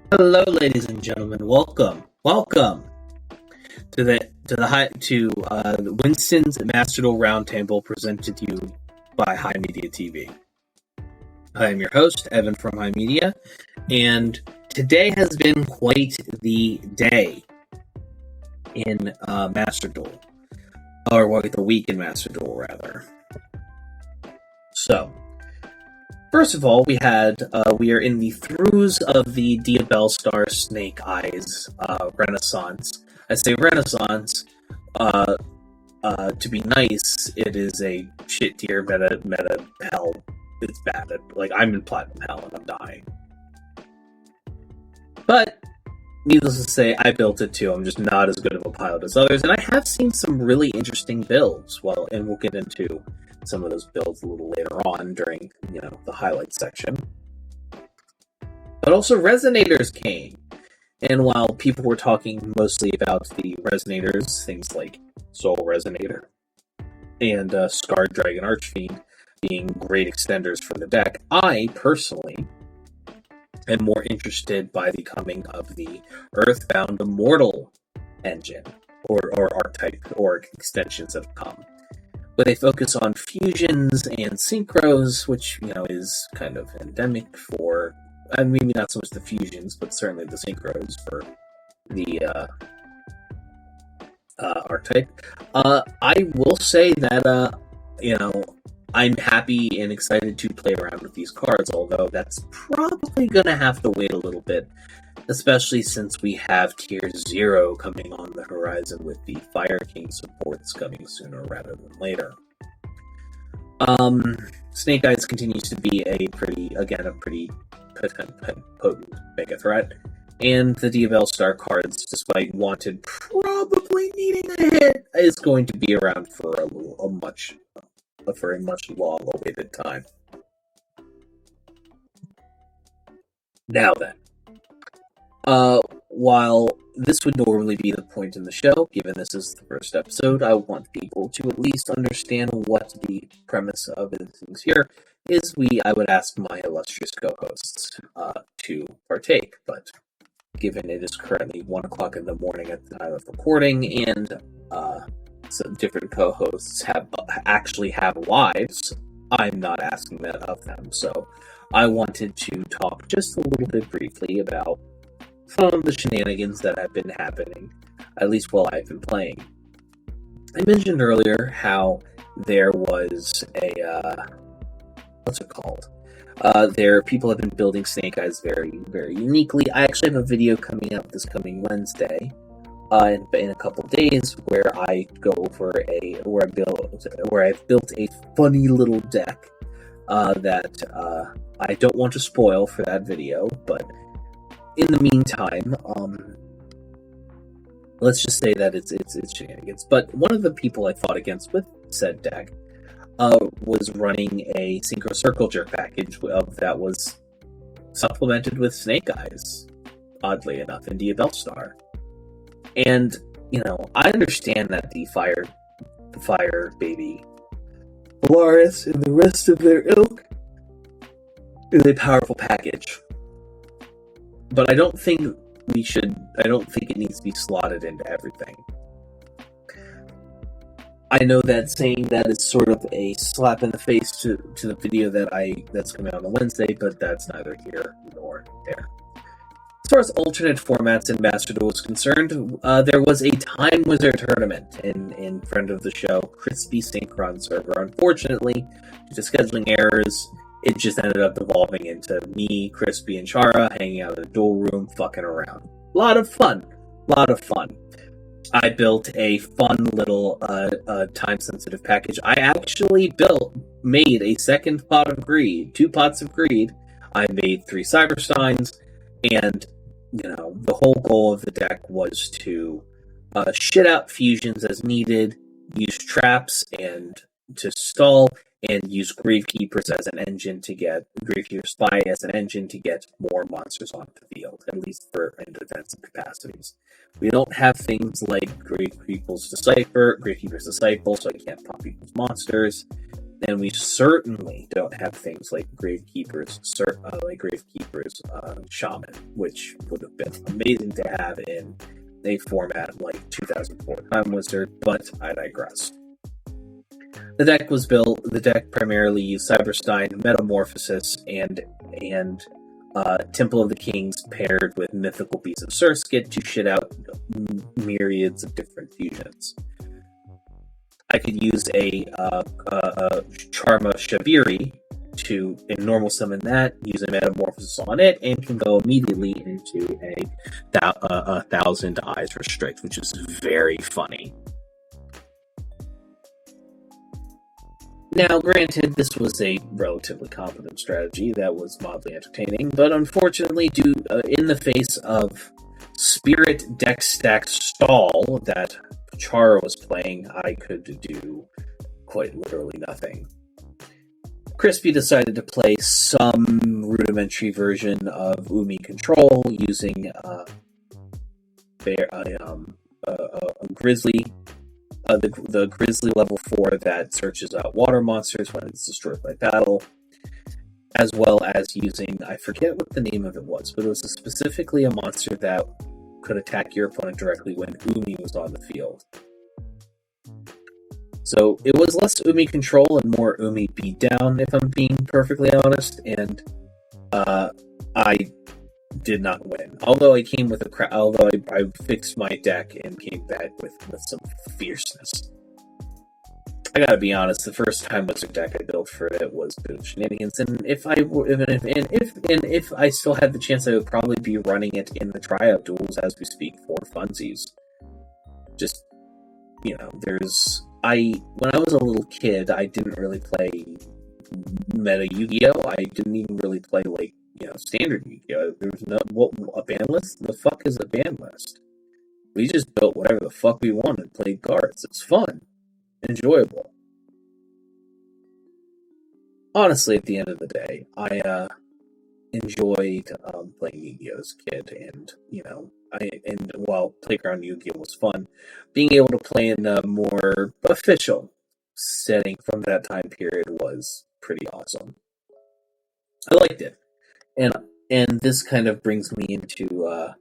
Hello, ladies and gentlemen. Welcome to Winston's Master Duel Roundtable, presented to you by HIMediaTV. I am your host, Evan from HIMedia, and today has been quite the day in Master Duel, or the week in Master Duel, rather. So, first of all, we are in the throes of the Diabellstar Snake Eyes Renaissance. I say Renaissance, to be nice, it is a shit tier meta hell. It's bad. Like, I'm in platinum hell and I'm dying. But, needless to say, I built it too. I'm just not as good of a pilot as others, and I have seen some really interesting builds. And we'll get into some of those builds a little later on during, the highlights section. But also Resonators came. And while people were talking mostly about the Resonators, things like Soul Resonator and Scarred Dragon Archfiend being great extenders for the deck, I personally am more interested by the coming of the Earthbound Immortal engine, or archetype, or extensions that have come, with a focus on fusions and synchros, which, is kind of endemic for, maybe not so much the fusions, but certainly the synchros for the archetype. I will say that, I'm happy and excited to play around with these cards, although that's probably going to have to wait a little bit, especially since we have Tier 0 coming on the horizon with the Fire King supports coming sooner rather than later. Snake Eyes continues to be a pretty potent mega threat, and the Diabellstar cards, despite Wanted probably needing a hit, is going to be around for a much long-awaited time. Now then, while this would normally be the point in the show, given this is the first episode, I want people to at least understand what the premise of things here is. I would ask my illustrious co-hosts to partake, but given it is currently 1 o'clock in the morning at the time of recording, and some different co-hosts actually have lives, I'm not asking that of them. So I wanted to talk just a little bit briefly about some of the shenanigans that have been happening, at least while I've been playing. I mentioned earlier how there was people have been building Snake Eyes very, very uniquely. I actually have a video coming up this coming Wednesday, in a couple days, where I go over where I've built a funny little deck that I don't want to spoil for that video, but in the meantime, let's just say that it's shenanigans. But one of the people I fought against with said deck was running a Synchro Circle Jerk package that was supplemented with Snake Eyes, oddly enough, in Diabellstar. And, I understand that the Fire Baby Polaris and the rest of their ilk is a powerful package. But I don't think it needs to be slotted into everything. I know that saying that is sort of a slap in the face to the video that's coming out on Wednesday, but that's neither here nor there. As far as alternate formats in Master Duel is concerned, there was a Time Wizard tournament in friend of the show, Crispy Synchron server. Unfortunately, due to scheduling errors, it just ended up evolving into me, Crispy, and Chara hanging out in a duel room, fucking around. A lot of fun. I built a fun little time-sensitive package. I actually made a second pot of greed, 2 pots of greed. I made 3 Cybersteins, and the whole goal of the deck was to shit out fusions as needed, use traps and to stall, and use Gravekeeper as an engine to get more monsters onto the field, at least in defensive capacities. We don't have things like Gravekeeper's Disciple, so I can't pop people's monsters. And we certainly don't have things like Shaman, which would have been amazing to have in a format like 2004 Time Wizard, but I digress. The deck primarily used Cyberstein, Metamorphosis, and Temple of the Kings paired with Mythical Beasts of Surskit to shit out myriads of different fusions. I could use a Charma Shabiri to normal summon that, use a Metamorphosis on it, and can go immediately into a Thousand Eyes Restrict, which is very funny. Now, granted, this was a relatively competent strategy that was mildly entertaining, but unfortunately, in the face of Spirit deck stack stall that Chara was playing, I could do quite literally nothing. Crispy decided to play some rudimentary version of Umi Control using a Grizzly. The Grizzly level 4 that searches out water monsters when it's destroyed by battle, as well as using, I forget what the name of it was, but it was specifically a monster that could attack your opponent directly when Umi was on the field. So it was less Umi control and more Umi beatdown, if I'm being perfectly honest, and I did not win. Although I fixed my deck and came back with some fierceness. I gotta be honest, the first Time Wizard deck I built for it was good shenanigans, and if I still had the chance, I would probably be running it in the tryout duels as we speak for funsies. Just, when I was a little kid, I didn't really play meta Yu-Gi-Oh! I didn't even really play standard Yu-Gi-Oh! There was a ban list? The fuck is a ban list? We just built whatever the fuck we wanted, played cards. It's fun. Enjoyable. Honestly, at the end of the day, I enjoyed playing Yu-Gi-Oh! As a kid, and while Playground Yu-Gi-Oh! Was fun, being able to play in a more official setting from that time period was pretty awesome. I liked it. And this kind of brings me into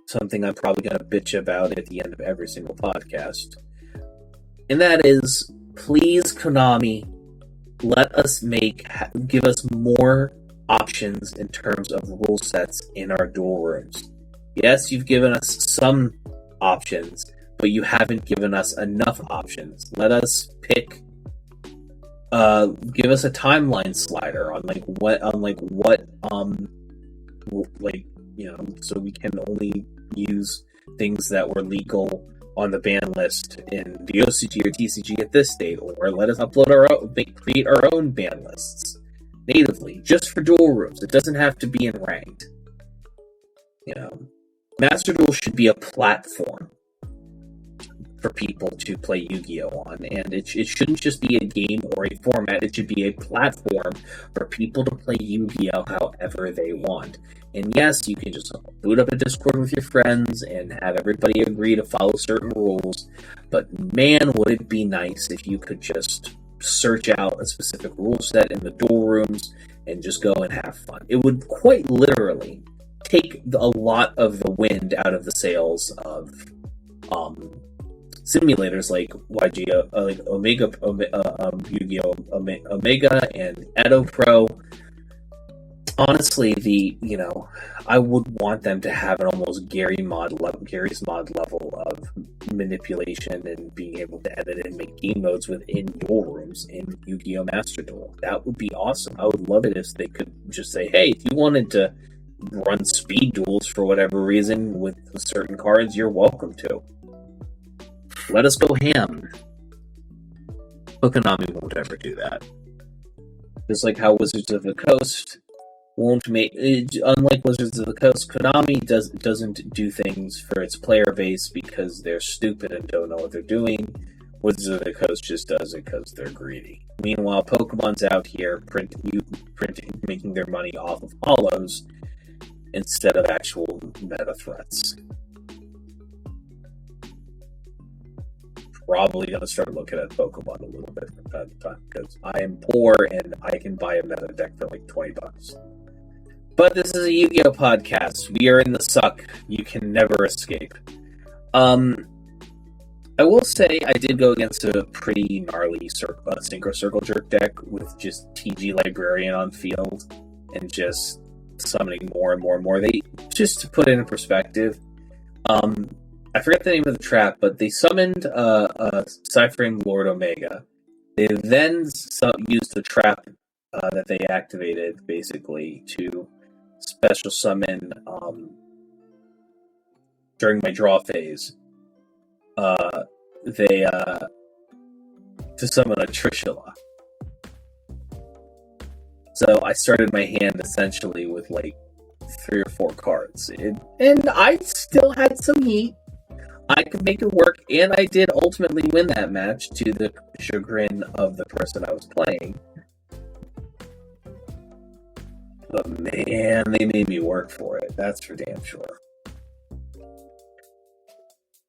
something I'm probably going to bitch about at the end of every single podcast. And that is, please, Konami, give us more options in terms of rule sets in our duel rooms. Yes, you've given us some options, but you haven't given us enough options. Let us pick. Give us a timeline slider on so we can only use things that were legal on the ban list in the OCG or TCG at this date, or let us create our own ban lists natively, just for duel rooms. It doesn't have to be in ranked. Master Duel should be a platform for people to play Yu-Gi-Oh! On, and it shouldn't just be a game or a format. It should be a platform for people to play Yu-Gi-Oh! However they want. And yes, you can just boot up a Discord with your friends and have everybody agree to follow certain rules, but man, would it be nice if you could just search out a specific rule set in the duel rooms and just go and have fun. It would quite literally take a lot of the wind out of the sails of simulators like Omega, Yu-Gi-Oh! Omega and Edo Pro. Honestly, I would want them to have an almost Gary's mod level of manipulation and being able to edit and make game modes within duel rooms in Yu-Gi-Oh! Master Duel. That would be awesome. I would love it if they could just say, hey, if you wanted to run speed duels for whatever reason with certain cards, you're welcome to. Let us go ham. But Konami won't ever do that. Just like how Wizards of the Coast won't make, unlike Wizards of the Coast, Konami doesn't do things for its player base because they're stupid and don't know what they're doing. Wizards of the Coast just does it because they're greedy. Meanwhile, Pokemon's out here making their money off of hollows instead of actual meta threats. probably going to start looking at Pokemon a little bit from time to time, because I am poor and I can buy a meta deck for like $20. But this is a Yu-Gi-Oh podcast. We are in the suck. You can never escape. I will say I did go against a pretty gnarly Synchro Circle Jerk deck with just TG Librarian on field and just summoning more and more and more. Just to put it in perspective, I forget the name of the trap, but they summoned Cyphering Lord Omega. They then used the trap that they activated, basically, to special summon during my draw phase. To summon a Trishula. So I started my hand essentially with like 3 or 4 cards, and I still had some heat. I could make it work, and I did ultimately win that match to the chagrin of the person I was playing. But man, they made me work for it. That's for damn sure.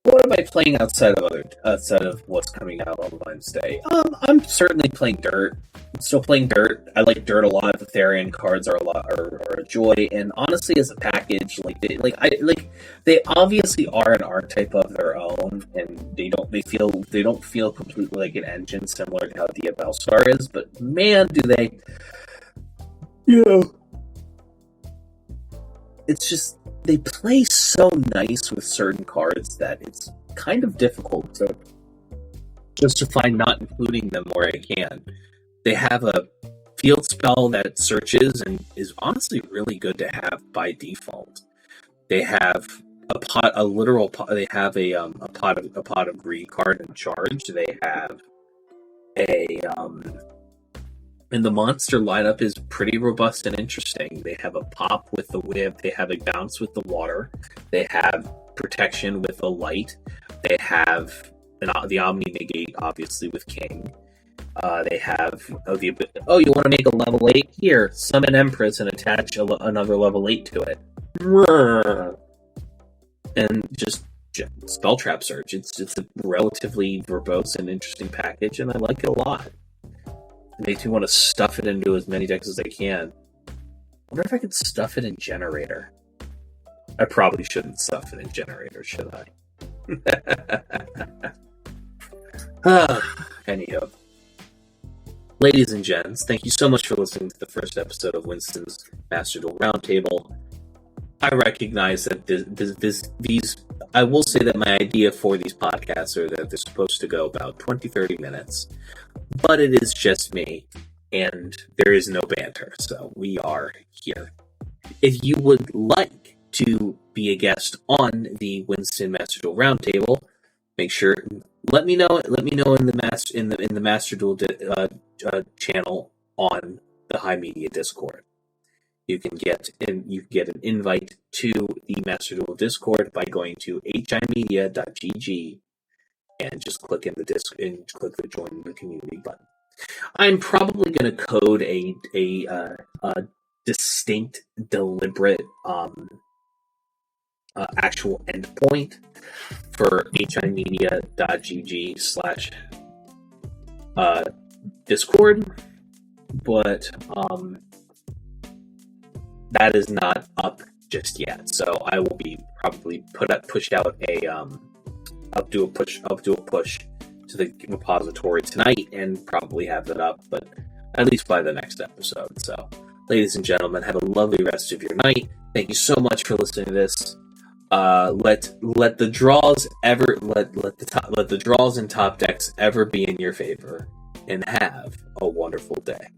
What am I playing outside of what's coming out on Wednesday? I'm certainly playing Dirt. I'm still playing Dirt. I like Dirt a lot. The Therian cards are a joy, and honestly, as a package, they obviously are an archetype of their own, and they don't feel completely like an engine similar to how Diabellstar is. But man, do they! It's just. They play so nice with certain cards that it's kind of difficult to justify not including them where I can. They have a field spell that searches and is honestly really good to have by default. They have a pot of greed card and charge. They have and the monster lineup is pretty robust and interesting. They have a pop with the whip. They have a bounce with the water. They have protection with the light. They have the Omni Negate, obviously, with King. They have you want to make a level 8? Here, summon Empress and attach another level 8 to it. And just spell trap search. It's a relatively verbose and interesting package, and I like it a lot. It makes me want to stuff it into as many decks as I can. I wonder if I could stuff it in Generator. I probably shouldn't stuff it in Generator, should I? Anyhow. Ladies and gents, thank you so much for listening to the first episode of Winston's Master Duel Roundtable. I recognize that these... I will say that my idea for these podcasts are that they're supposed to go about 20-30 minutes. But it is just me, and there is no banter, so we are here. If you would like to be a guest on the Winston Master Duel Roundtable, make sure let me know in the Master Duel channel on the HIMedia Discord. You can get an invite to the Master Duel Discord by going to HIMedia.gg and just click in the disc and click the join the community button. I'm probably going to code a distinct, deliberate actual endpoint for HIMedia.gg / Discord, but that is not up just yet. So I will be probably push out a I'll do a push to the repository tonight and probably have it up, but at least by the next episode. So, ladies and gentlemen, have a lovely rest of your night. Thank you so much for listening to this. Let the draws and top decks ever be in your favor, and have a wonderful day.